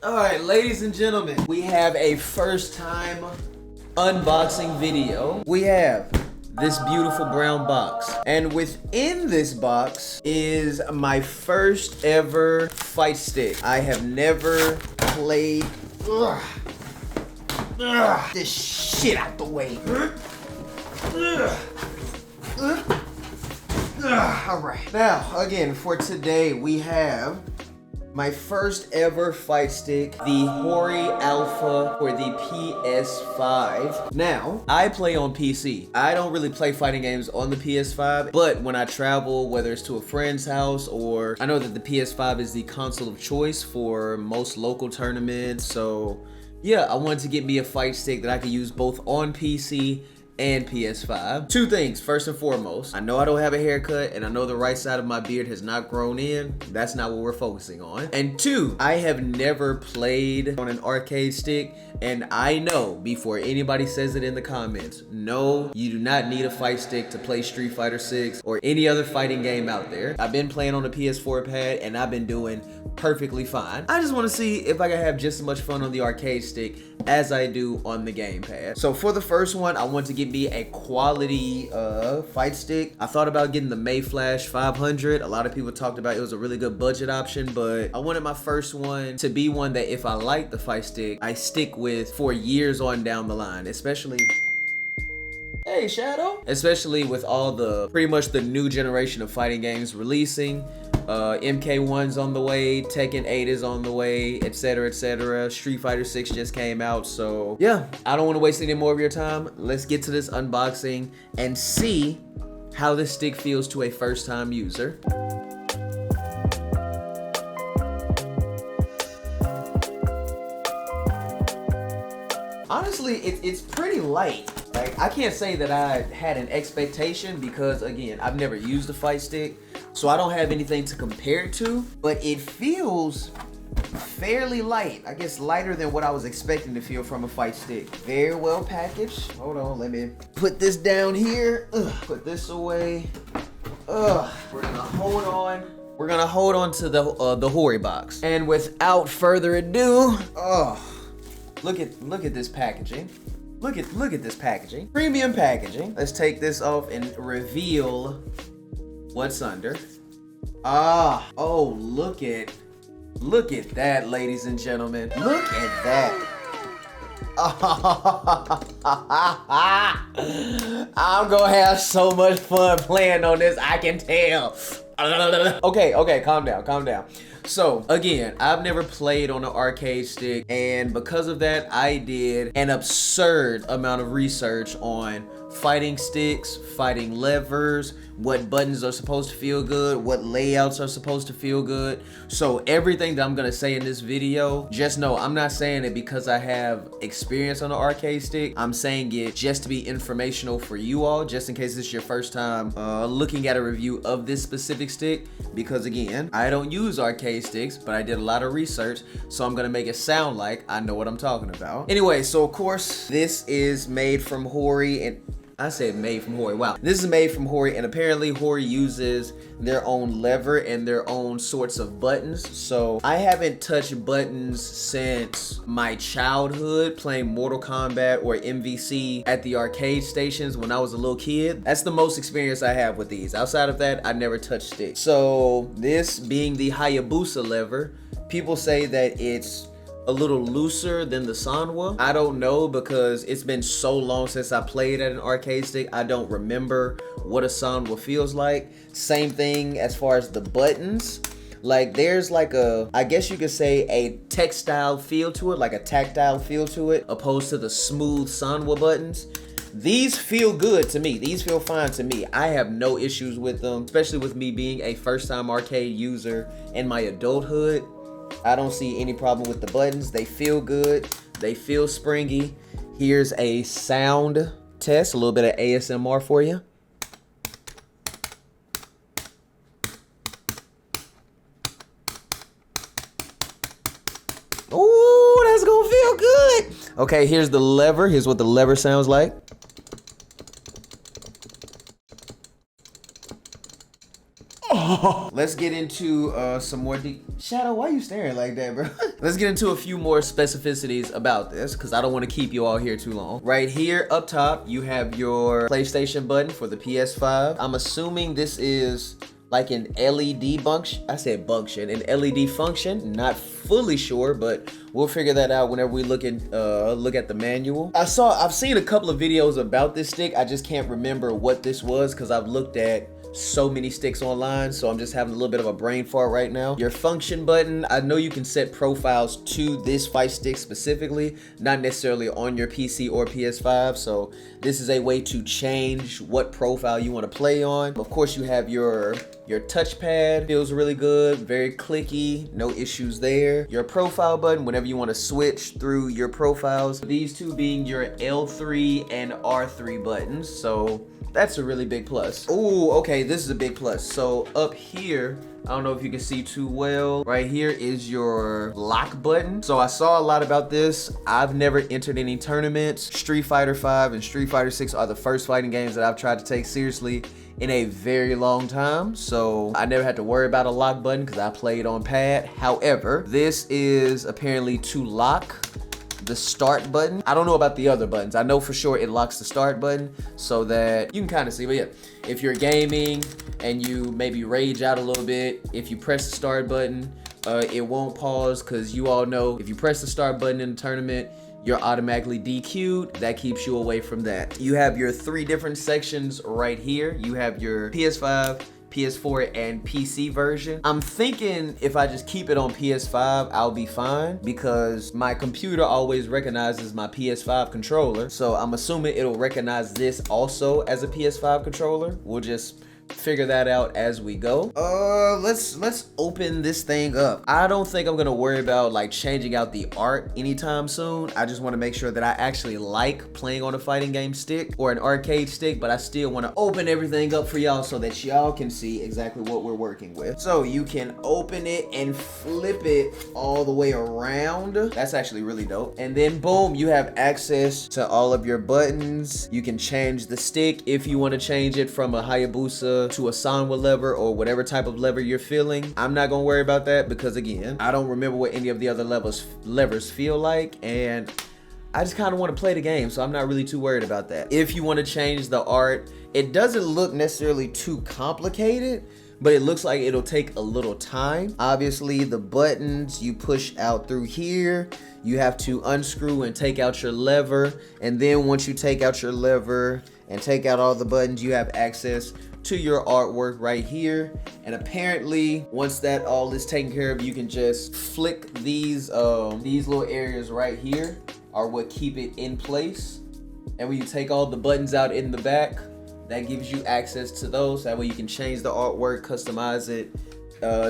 Alright, ladies and gentlemen, we have a first time unboxing video. We have this beautiful brown box. And within this box is my first ever fight stick. I have never played this shit out the way. Alright, now again for today we have my first ever fight stick, the Hori Alpha for the PS5. Now, I play on PC. I don't really play fighting games on the PS5, but when I travel, whether it's to a friend's house or I know that the PS5 is the console of choice for most local tournaments. So yeah, I wanted to get me a fight stick that I could use both on PC and PS5. Two things, first and foremost, I know I don't have a haircut and I know the right side of my beard has not grown in. That's not what we're focusing on. And two, I have never played on an arcade stick, and I know before anybody says it in the comments, no, you do not need a fight stick to play Street Fighter 6 or any other fighting game out there. I've been playing on a PS4 pad and I've been doing perfectly fine. I just want to see if I can have just as much fun on the arcade stick as I do on the gamepad. So for the first one, I want to get me a quality fight stick. I thought about getting the Mayflash 500. A lot of people talked about it was a really good budget option, but I wanted my first one to be one that if I like the fight stick, I stick with for years on down the line, especially hey, Shadow. Especially with all the, pretty much the new generation of fighting games releasing. MK1's on the way, Tekken 8 is on the way, etc, etc. Street Fighter 6 just came out, so yeah, I don't want to waste any more of your time. Let's get to this unboxing and see how this stick feels to a first-time user. Honestly, it's pretty light. Like, I can't say that I had an expectation because, again, I've never used a fight stick, so I don't have anything to compare it to, but it feels fairly light. I guess lighter than what I was expecting to feel from a fight stick. Very well packaged. Hold on, let me put this down here. Put this away. We're gonna hold on. We're gonna hold on to the Hori box. And without further ado, look at this packaging. Look at this packaging. Premium packaging. Let's take this off and reveal what's under. Oh, look at that, ladies and gentlemen. Look at that. I'm gonna have so much fun playing on this, I can tell. Okay, calm down. So again, I've never played on an arcade stick, and because of that, I did an absurd amount of research on fighting sticks, fighting levers, what buttons are supposed to feel good, what layouts are supposed to feel good. So everything that I'm gonna say in this video, just know I'm not saying it because I have experience on an arcade stick. I'm saying it just to be informational for you all, just in case this is your first time looking at a review of this specific stick, because again, I don't use arcade sticks, but I did a lot of research, so I'm gonna make it sound like I know what I'm talking about. Anyway, so of course, this is made from Hori, and I said made from Hori. Wow. This is made from Hori, and apparently Hori uses their own lever and their own sorts of buttons. So I haven't touched buttons since my childhood playing Mortal Kombat or MVC at the arcade stations when I was a little kid. That's the most experience I have with these. Outside of that, I never touched sticks. So this being the Hayabusa lever, people say that it's a little looser than the Sanwa. I don't know because it's been so long since I played at an arcade stick. I don't remember what a Sanwa feels like. Same thing as far as the buttons. Like there's like a, I guess you could say a textile feel to it, like a tactile feel to it, opposed to the smooth Sanwa buttons. These feel good to me. These feel fine to me. I have no issues with them, especially with me being a first-time arcade user in my adulthood. I don't see any problem with the buttons. They feel good. They feel springy. Here's a sound test, a little bit of ASMR for you. Ooh, that's gonna feel good. Okay, here's the lever. Here's what the lever sounds like. Oh, Let's get into some more Shadow, why you staring like that, bro? Let's get into a few more specificities about this, because I don't want to keep you all here too long. Right here up top, you have your PlayStation button for the PS5. I'm assuming this is like an LED function. I said function, an LED function. Not fully sure, but we'll figure that out whenever we look at the manual. I've seen a couple of videos about this stick. I just can't remember what this was because I've looked at so many sticks online, so I'm just having a little bit of a brain fart right now. Your function button, I know you can set profiles to this fight stick specifically, not necessarily on your PC or PS5, so this is a way to change what profile you want to play on. Of course, you have your touchpad, feels really good, very clicky, no issues there. Your profile button, whenever you want to switch through your profiles, these two being your L3 and R3 buttons, so that's a really big plus. Ooh, okay, this is a big plus. So up here, I don't know if you can see too well. Right here is your lock button. So I saw a lot about this. I've never entered any tournaments. Street Fighter V and Street Fighter 6 are the first fighting games that I've tried to take seriously in a very long time. So I never had to worry about a lock button because I played on pad. However, this is apparently to lock the start button. I don't know about the other buttons. I know for sure it locks the start button so that you can kind of see, but yeah, if you're gaming and you maybe rage out a little bit, if you press the start button, it won't pause, because you all know if you press the start button in the tournament, you're automatically DQ'd. That keeps you away from that. You have your 3 different sections right here. You have your PS5, PS4, and PC version. I'm thinking if I just keep it on PS5, I'll be fine, because my computer always recognizes my PS5 controller. So I'm assuming it'll recognize this also as a PS5 controller. We'll just figure that out as we go. Let's open this thing up. I don't think I'm gonna worry about like changing out the art anytime soon. I just want to make sure that I actually like playing on a fighting game stick or an arcade stick, but I still want to open everything up for y'all so that y'all can see exactly what we're working with. So you can open it and flip it all the way around. That's actually really dope. And then boom, you have access to all of your buttons. You can change the stick if you want to change it from a Hayabusa to a Sanwa lever or whatever type of lever you're feeling. I'm not gonna worry about that because again, I don't remember what any of the other levers feel like, and I just kind of want to play the game, so I'm not really too worried about that. If you want to change the art, it doesn't look necessarily too complicated, but it looks like it'll take a little time. Obviously, the buttons you push out through here, you have to unscrew and take out your lever, and then once you take out your lever and take out all the buttons, you have access to your artwork right here. And apparently once that all is taken care of, you can just flick these little areas right here are what keep it in place. And when you take all the buttons out in the back, that gives you access to those. That way you can change the artwork, customize it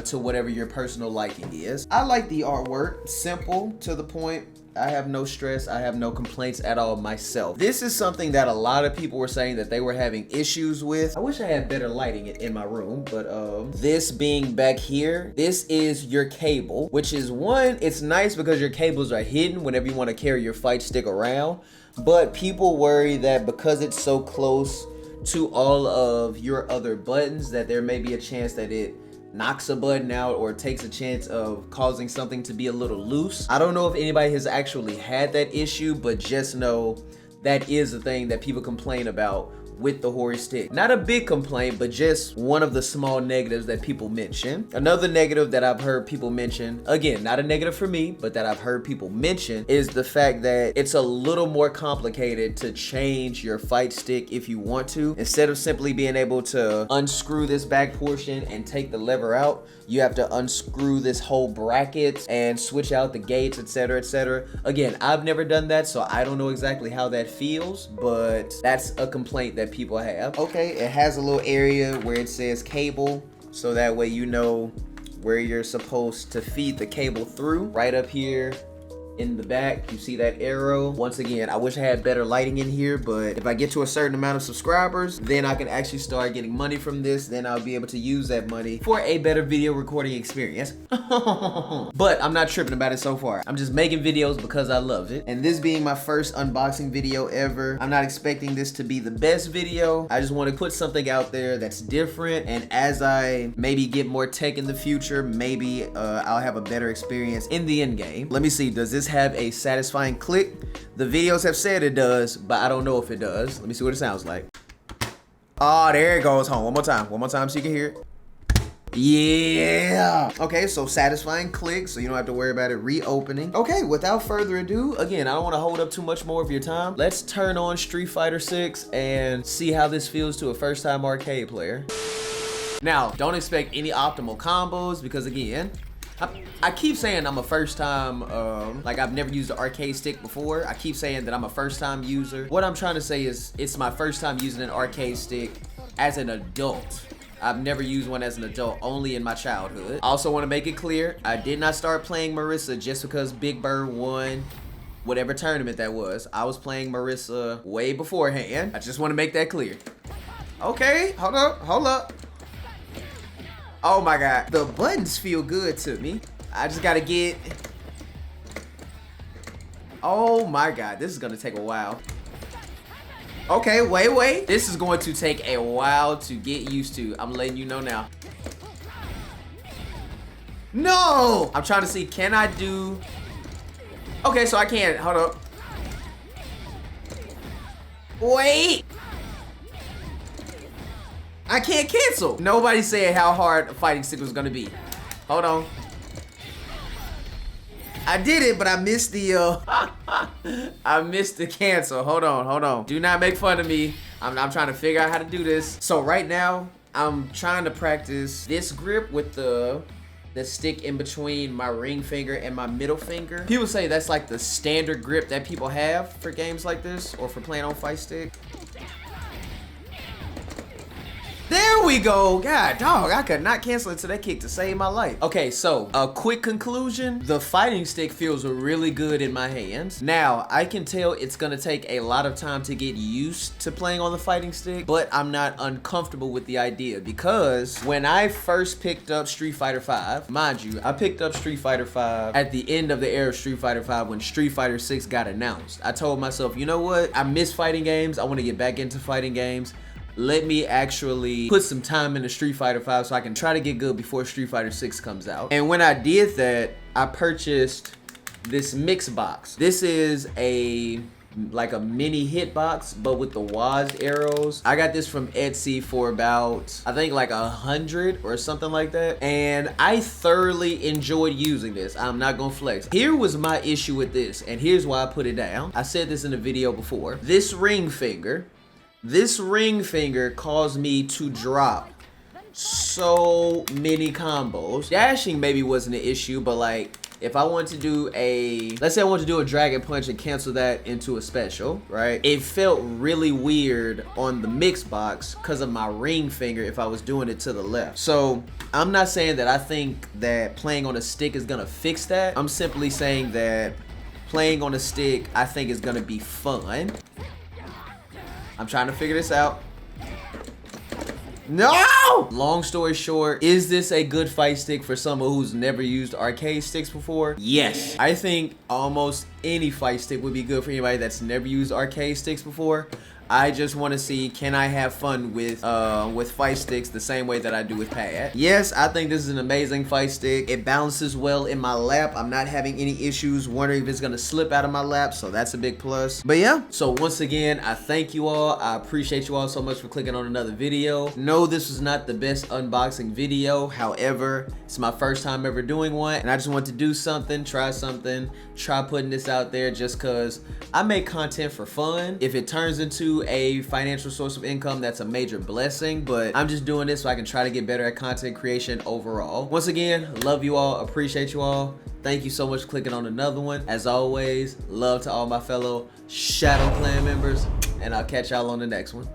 to whatever your personal liking is. I like the artwork, simple, to the point. I have no stress. I have no complaints at all myself. This is something that a lot of people were saying that they were having issues with. I wish I had better lighting in my room, but this being back here, this is your cable, which is one, it's nice because your cables are hidden whenever you want to carry your fight stick around, but people worry that because it's so close to all of your other buttons that there may be a chance that it knocks a button out or takes a chance of causing something to be a little loose. I don't know if anybody has actually had that issue, but just know that is a thing that people complain about with the Hori stick. Not a big complaint, but just one of the small negatives that people mention. Another negative that I've heard people mention, again, not a negative for me, but that I've heard people mention, is the fact that it's a little more complicated to change your fight stick if you want to. Instead of simply being able to unscrew this back portion and take the lever out, you have to unscrew this whole bracket and switch out the gates, etc., etc. Again, I've never done that, so I don't know exactly how that feels, but that's a complaint that people have. Okay, it has a little area where it says cable, so that way you know where you're supposed to feed the cable through. Right up here, in the back. You see that arrow? Once again, I wish I had better lighting in here, but if I get to a certain amount of subscribers, then I can actually start getting money from this. Then I'll be able to use that money for a better video recording experience. But I'm not tripping about it so far. I'm just making videos because I love it. And this being my first unboxing video ever, I'm not expecting this to be the best video. I just want to put something out there that's different. And as I maybe get more tech in the future, maybe I'll have a better experience in the end game. Let me see, does this have a satisfying click? The videos have said it does, but I don't know if it does. Let me see what it sounds like. Oh, there it goes. Hold on, one more time so you can hear it. Yeah. Okay, so satisfying click, so you don't have to worry about it reopening. Okay, without further ado, again, I don't want to hold up too much more of your time. Let's turn on Street Fighter 6 and see how this feels to a first-time arcade player. Now, don't expect any optimal combos because, again, I keep saying I'm a first time, like I've never used an arcade stick before. I keep saying that I'm a first time user. What I'm trying to say is it's my first time using an arcade stick as an adult. I've never used one as an adult, only in my childhood. I also want to make it clear, I did not start playing Marisa just because Big Bird won whatever tournament that was. I was playing Marisa way beforehand. I just want to make that clear. Okay, hold up. Oh my God, the buttons feel good to me. I just gotta get, oh my God, this is gonna take a while. Okay, wait. This is going to take a while to get used to. I'm letting you know now. No! I'm trying to see, can I do, okay, so I can't, hold up. Wait! I can't cancel. Nobody said how hard a fighting stick was gonna be. Hold on. I did it, but I missed the I missed the cancel. Hold on. Do not make fun of me. I'm trying to figure out how to do this. So right now, I'm trying to practice this grip with the stick in between my ring finger and my middle finger. People say that's like the standard grip that people have for games like this or for playing on fight stick. There we go. God dog, I could not cancel into that kick to save my life. Okay, so a quick conclusion. The fighting stick feels really good in my hands. Now, I can tell it's gonna take a lot of time to get used to playing on the fighting stick, but I'm not uncomfortable with the idea because when I first picked up Street Fighter V, mind you, I picked up Street Fighter V at the end of the era of Street Fighter V when Street Fighter 6 got announced. I told myself, you know what? I miss fighting games. I want to get back into fighting games. Let me actually put some time into Street Fighter V so I can try to get good before Street Fighter 6 comes out. And when I did that, I purchased this mix box. This is like a mini hitbox, but with the Woz arrows. I got this from Etsy for about, I think like 100 or something like that. And I thoroughly enjoyed using this. I'm not gonna flex. Here was my issue with this, and here's why I put it down. I said this in a video before. This ring finger caused me to drop so many combos. Dashing maybe wasn't an issue, but like if I want to do let's say I want to do a dragon punch and cancel that into a special, right? It felt really weird on the mix box because of my ring finger if I was doing it to the left. So I'm not saying that I think that playing on a stick is gonna fix that. I'm simply saying that playing on a stick I think is gonna be fun. I'm trying to figure this out. No! Long story short, is this a good fight stick for someone who's never used arcade sticks before? Yes. I think almost any fight stick would be good for anybody that's never used arcade sticks before. I just want to see, can I have fun with fight sticks the same way that I do with pad? Yes, I think this is an amazing fight stick. It balances well in my lap. I'm not having any issues wondering if it's gonna slip out of my lap, so that's a big plus. But yeah, so once again, I thank you all. I appreciate you all so much for clicking on another video. No, this was not the best unboxing video. However, it's my first time ever doing one, and I just want to do something, try putting this out there just cause I make content for fun. If it turns into a financial source of income, that's a major blessing, but I'm just doing this so I can try to get better at content creation overall. Once again, love you all, appreciate you all. Thank you so much for clicking on another one. As always, love to all my fellow Shadow Clan members, and I'll catch y'all on the next one.